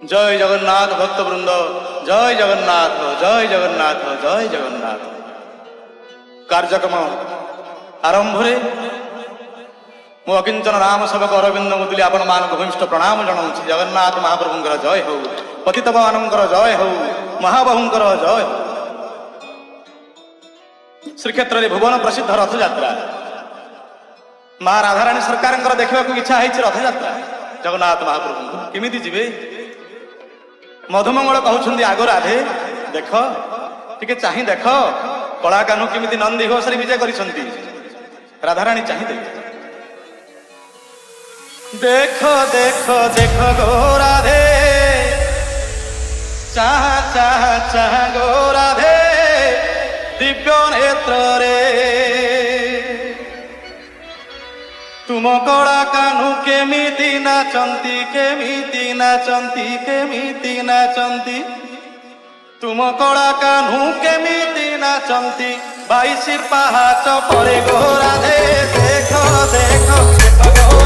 जय जगन्नाथ भक्तवृंद, जय जगन्नाथ, जय जगन्नाथ, जय जगन्नाथ। कार्यक्रम आरंभ मु अकिंचन राम सेवक अरविंद मुदुली आपण मान घनिष्ठ प्रणाम जनाऊँ। जगन्नाथ महाप्रभुंकर जय हो, पतित पावनंकर जय हो, महाबाहुंकर जय हो। श्रीक्षेत्र में भुवन प्रसिद्ध रथ यात्रा माँ राधाराणी सरकार देखा इच्छा है रथ यात्रा। जगन्नाथ महाप्रभु केमिति जीवे मधुमंगल कहते आग राधे देख टिके चाही देख कला कान्हू केमिति नंदी घोषरे विजय करिसंती। राधाराणी चाही देख देख देख गो राधे चाह चाह चाह गो राधे दिव्य नेत्र रे तुम कला कान्हू केमिति नाचंती केमिति नाचंती केमिति नाचंती तुम कला कान्हू केमिति नाचंती 22 पाहाच परे गो राधे देख देख देख गो